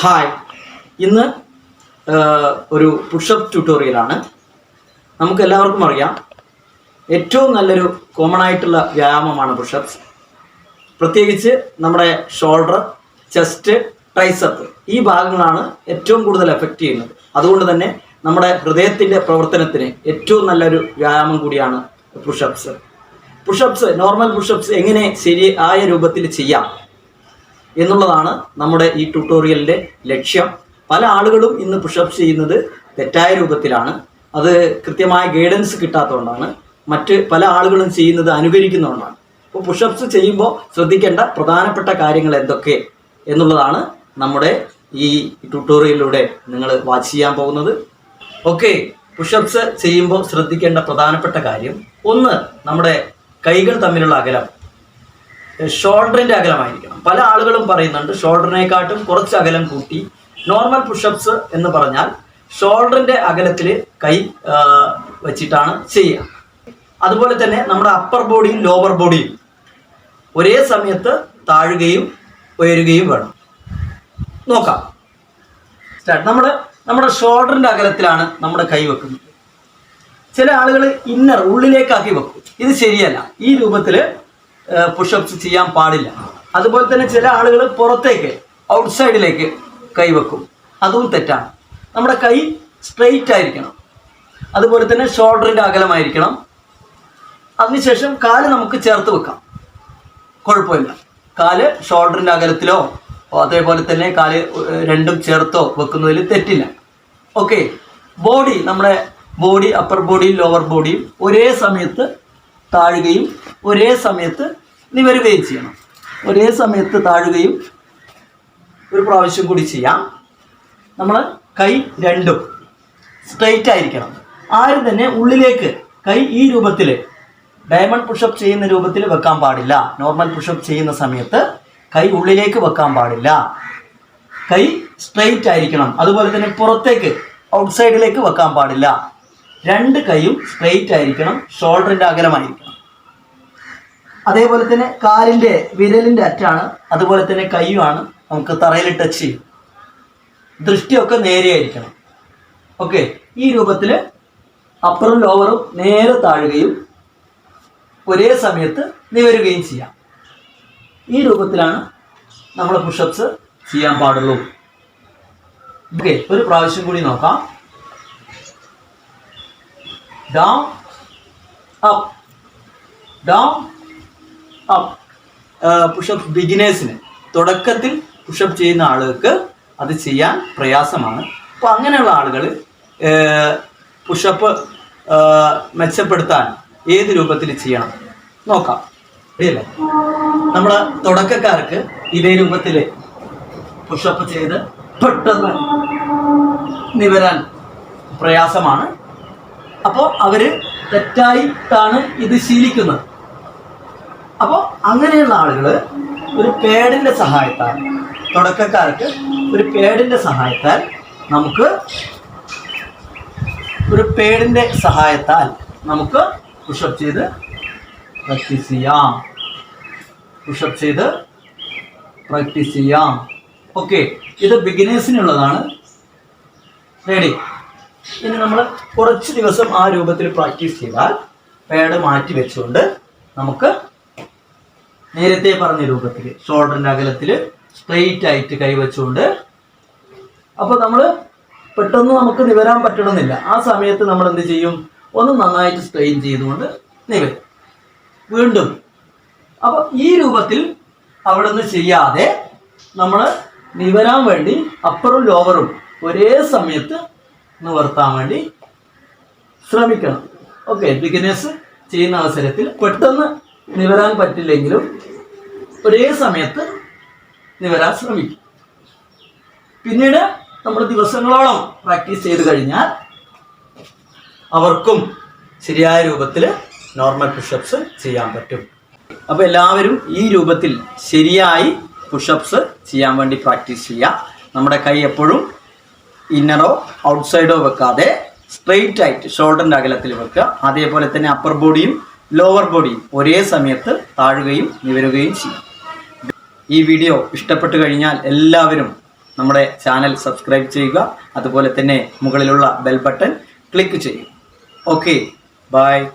Hi, ഇന്ന് ഒരു pushup ട്യൂട്ടോറിയലാണ്. നമുക്ക് എല്ലാവർക്കും അറിയാം, ഏറ്റവും നല്ലൊരു കോമൺ ആയിട്ടുള്ള വ്യായാമമാണ് പുഷപ്സ്. പ്രത്യേകിച്ച് നമ്മുടെ ഷോൾഡർ, ചെസ്റ്റ്, ട്രൈസപ്പ് ഈ ഭാഗങ്ങളാണ് ഏറ്റവും കൂടുതൽ എഫക്റ്റ് ചെയ്യുന്നത്. അതുകൊണ്ട് തന്നെ നമ്മുടെ ഹൃദയത്തിൻ്റെ പ്രവർത്തനത്തിന് ഏറ്റവും നല്ലൊരു വ്യായാമം കൂടിയാണ് പുഷപ്സ്. നോർമൽ പുഷപ്സ് എങ്ങനെ ശരിയായ രൂപത്തിൽ ചെയ്യാം എന്നുള്ളതാണ് നമ്മുടെ ഈ ട്യൂട്ടോറിയലിൻ്റെ ലക്ഷ്യം. പല ആളുകളും ഇന്ന് പുഷപ്സ് ചെയ്യുന്നത് തെറ്റായ രൂപത്തിലാണ്. അത് കൃത്യമായ ഗൈഡൻസ് കിട്ടാത്തതുകൊണ്ടാണ്. മറ്റ് പല ആളുകളും ചെയ്യുന്നത് അനുകരിക്കുന്നതുകൊണ്ടാണ്. അപ്പോൾ പുഷപ്സ് ചെയ്യുമ്പോൾ ശ്രദ്ധിക്കേണ്ട പ്രധാനപ്പെട്ട കാര്യങ്ങൾ എന്തൊക്കെ എന്നുള്ളതാണ് നമ്മുടെ ഈ ട്യൂട്ടോറിയലിലൂടെ നിങ്ങൾ വാച്ച് ചെയ്യാൻ പോകുന്നത്. ഓക്കെ, പുഷപ്സ് ചെയ്യുമ്പോൾ ശ്രദ്ധിക്കേണ്ട പ്രധാനപ്പെട്ട കാര്യം, ഒന്ന്, നമ്മുടെ കൈകൾ തമ്മിലുള്ള അകലം ഷോൾഡറിൻ്റെ അകലമായിരിക്കണം. പല ആളുകളും പറയുന്നുണ്ട് ഷോൾഡറിനെക്കാട്ടും കുറച്ച് അകലം കൂട്ടി. നോർമൽ പുഷപ്സ് എന്ന് പറഞ്ഞാൽ ഷോൾഡറിൻ്റെ അകലത്തിൽ കൈ വെച്ചിട്ടാണ് ചെയ്യുക. അതുപോലെ തന്നെ നമ്മുടെ അപ്പർ ബോഡിയും ലോവർ ബോഡിയും ഒരേ സമയത്ത് താഴുകയും ഉയരുകയും വേണം. നോക്കാം. സ്റ്റാർട്ട്. നമ്മുടെ ഷോൾഡറിൻ്റെ അകലത്തിലാണ് നമ്മുടെ കൈ വെക്കുന്നത്. ചില ആളുകൾ ഉള്ളിലേക്കാക്കി വെക്കും. ഇത് ശരിയല്ല. ഈ രൂപത്തിൽ പുഷപ്സ് ചെയ്യാൻ പാടില്ല. അതുപോലെ തന്നെ ചില ആളുകൾ പുറത്തേക്ക്, ഔട്ട്സൈഡിലേക്ക് കൈവെക്കും. അതും തെറ്റാണ്. നമ്മുടെ കൈ സ്ട്രെയിറ്റ് ആയിരിക്കണം. അതുപോലെ തന്നെ ഷോൾഡറിൻ്റെ അകലമായിരിക്കണം. അതിനുശേഷം കാല് നമുക്ക് ചേർത്ത് വെക്കാം, കുഴപ്പമില്ല. കാല് ഷോൾഡറിൻ്റെ അകലത്തിലോ അതേപോലെ തന്നെ കാല് രണ്ടും ചേർത്തോ വെക്കുന്നതിൽ തെറ്റില്ല. ഓക്കെ. നമ്മുടെ ബോഡി, അപ്പർ ബോഡിയും ലോവർ ബോഡിയും ഒരേ സമയത്ത് താഴുകയും ഒരേ സമയത്ത് നിവരുകയും ചെയ്യണം. ഒരേ സമയത്ത് താഴുകയും ഒരു പ്രാവശ്യം കൂടി ചെയ്യാം. നമ്മൾ കൈ രണ്ടും സ്ട്രെയിറ്റ് ആയിരിക്കണം. ആരും തന്നെ ഉള്ളിലേക്ക് കൈ ഈ രൂപത്തിൽ ഡയമണ്ട് പുഷപ്പ് ചെയ്യുന്ന രൂപത്തിൽ വെക്കാൻ പാടില്ല. നോർമൽ പുഷപ്പ് ചെയ്യുന്ന സമയത്ത് കൈ ഉള്ളിലേക്ക് വെക്കാൻ പാടില്ല. കൈ സ്ട്രെയിറ്റ് ആയിരിക്കണം. അതുപോലെ തന്നെ പുറത്തേക്ക്, ഔട്ട്സൈഡിലേക്ക് വെക്കാൻ പാടില്ല. രണ്ട് കൈയും സ്ട്രെയിറ്റ് ആയിരിക്കണം. ഷോൾഡറിൻ്റെ അകലമായിരിക്കണം. അതേപോലെ തന്നെ കാലിൻ്റെ വിരലിൻ്റെ അറ്റാണ്, അതുപോലെ തന്നെ കൈയുമാണ് നമുക്ക് തറയിൽ ടച്ച് ചെയ്യും. ദൃഷ്ടിയൊക്കെ നേരെയായിരിക്കണം. ഓക്കെ. ഈ രൂപത്തിൽ അപ്പറും ലോവറും നേരെ താഴുകയും ഒരേ സമയത്ത് നിവരുകയും ചെയ്യാം. ഈ രൂപത്തിലാണ് നമ്മൾ പുഷപ്സ് ചെയ്യാൻ പാടുള്ളൂ. ഓക്കെ, ഒരു പ്രാവശ്യം കൂടി നോക്കാം. Down, up, down, up. Pushup ബിഗിനേഴ്സിന്, തുടക്കത്തിൽ പുഷപ്പ് ചെയ്യുന്ന ആളുകൾക്ക് അത് ചെയ്യാൻ പ്രയാസമാണ്. അപ്പോൾ അങ്ങനെയുള്ള ആളുകൾ പുഷപ്പ് മെച്ചപ്പെടുത്താൻ ഏത് രൂപത്തിൽ ചെയ്യണം നോക്കാം. ശരിയല്ലേ? നമ്മൾ തുടക്കക്കാർക്ക് ഇതേ രൂപത്തിൽ പുഷപ്പ് ചെയ്ത് പെട്ടെന്ന് നിവരാൻ പ്രയാസമാണ്. അപ്പോൾ അവർ തെറ്റായിട്ടാണ് ഇത് ശീലിക്കുന്നത്. അപ്പോൾ അങ്ങനെയുള്ള ആളുകൾ ഒരു പേഡിൻ്റെ സഹായത്താൽ, തുടക്കക്കാർക്ക് ഒരു പേഡിൻ്റെ സഹായത്താൽ നമുക്ക് പുഷപ്പ് ചെയ്ത് പ്രാക്ടീസ് ചെയ്യാം. ഓക്കെ, ഇത് ബിഗിനേഴ്സിനുള്ളതാണ്. റെഡി? ഇനി നമ്മൾ കുറച്ച് ദിവസം ആ രൂപത്തിൽ പ്രാക്ടീസ് ചെയ്താൽ പാഡ് മാറ്റി വെച്ചുകൊണ്ട് നമുക്ക് നേരത്തെ പറഞ്ഞ രൂപത്തിൽ ഷോൾഡറിൻ്റെ അകലത്തിൽ സ്ട്രെയിറ്റ് ആയിട്ട് കൈവച്ചുകൊണ്ട്, അപ്പോൾ നമ്മൾ പെട്ടെന്ന് നമുക്ക് നിവരാൻ പറ്റണമെന്നില്ല. ആ സമയത്ത് നമ്മൾ എന്ത് ചെയ്യും? ഒന്ന് നന്നായിട്ട് സ്ട്രെയിൻ ചെയ്തുകൊണ്ട് നിവരും. വീണ്ടും അപ്പോൾ ഈ രൂപത്തിൽ അവിടെ നിന്ന് ചെയ്യാതെ നമ്മൾ നിവരാൻ വേണ്ടി അപ്പറും ലോവറും ഒരേ സമയത്ത് നിവർത്താൻ വേണ്ടി ശ്രമിക്കണം. ഓക്കെ. ബിഗിനേഴ്സ് ചെയ്യുന്ന അവസരത്തിൽ പെട്ടെന്ന് നിവരാൻ പറ്റില്ലെങ്കിലും ഒരേ സമയത്ത് നിവരാൻ ശ്രമിക്കും. പിന്നീട് നമ്മൾ ദിവസങ്ങളോളം പ്രാക്ടീസ് ചെയ്ത് കഴിഞ്ഞാൽ അവർക്കും ശരിയായ രൂപത്തിൽ നോർമൽ പുഷപ്സ് ചെയ്യാൻ പറ്റും. അപ്പോൾ എല്ലാവരും ഈ രൂപത്തിൽ ശരിയായി പുഷപ്സ് ചെയ്യാൻ വേണ്ടി പ്രാക്ടീസ് ചെയ്യുക. നമ്മുടെ കൈ എപ്പോഴും ഇന്നറോ ഔട്ട്സൈഡോ വെക്കാതെ സ്ട്രെയിറ്റ് ആയിട്ട് ഷോൾഡറിൻ്റെ അകലത്തിൽ വെക്കുക. അതേപോലെ തന്നെ അപ്പർ ബോഡിയും ലോവർ ബോഡിയും ഒരേ സമയത്ത് താഴുകയും നിവരുകയും ചെയ്യും. ഈ വീഡിയോ ഇഷ്ടപ്പെട്ടു കഴിഞ്ഞാൽ എല്ലാവരും നമ്മുടെ ചാനൽ സബ്സ്ക്രൈബ് ചെയ്യുക. അതുപോലെ തന്നെ മുകളിലുള്ള ബെൽ ബട്ടൺ ക്ലിക്ക് ചെയ്യുക. Okay, by.